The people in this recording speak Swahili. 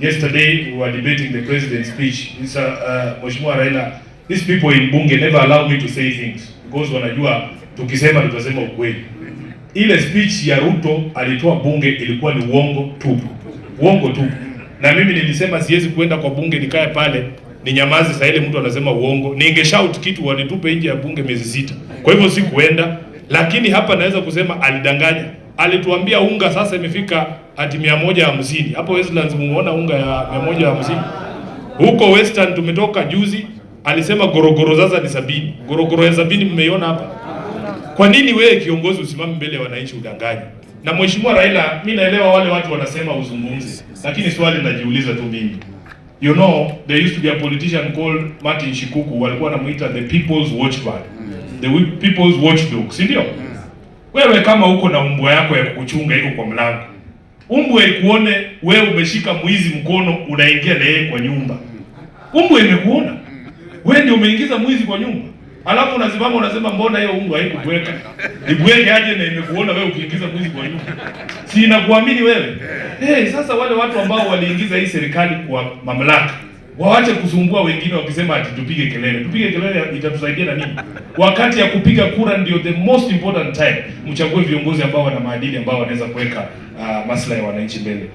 Yesterday we were debating the president's speech. Mheshimiwa Raila, these people in bunge never allow me to say things because wanajua tukisema tutasema ukweli. Ile speech ya Ruto alitoa bunge ilikuwa ni uongo tupu. Uongo tupu. Na mimi nilisema siwezi kwenda kwa bunge nikae pale ni nyamazi saa ile mtu anasema uongo. Ningeshout kitu wanitupe nje ya bunge miezi 6. Kwa hivyo sikuenda, lakini hapa naweza kusema alidanganya. Alituambia unga sasa imefika hadi 150. Hapo Westlands mumeona unga ya 150. Huko Western tumetoka juzi alisema gorogoro sasa ni 70. Gorogoro ya 70 mmeiona hapa. Kwa nini wewe kiongozi usimame mbele ya wananchi udanganye? Na Mheshimiwa Raila, mimi naelewa wale watu wanasema uzungumzi, lakini swali najiuliza tu mimi. You know, there used to be a politician called Martin Shikuku, walikuwa wanamuita the people's watchman. The people's watchdog, si ndio? Wewe kama uko na umbwa yako ya kukuchunga iko kwa mlango. Umbwa ikuone wewe umeshika mwizi mkono unaingia na yeye kwa nyumba. Umbwa imekuona. Wewe ndio umeingiza mwizi kwa nyumba. Alafu unasimama unasema mbona hiyo umbwa haikubweka? Ibweke aje na imekuona wewe ukiingiza mwizi kwa nyumba. Si inakuamini wewe? Sasa wale watu ambao waliingiza hii serikali kwa mamlaka waache kusumbua wengine wakisema ati tupige kelele. Tupige kelele itatusaidia na nini? Wakati ya kupiga kura ndio the most important time. Mchague viongozi ambao wana maadili ambao wanaweza kuweka maslahi ya wananchi mbele.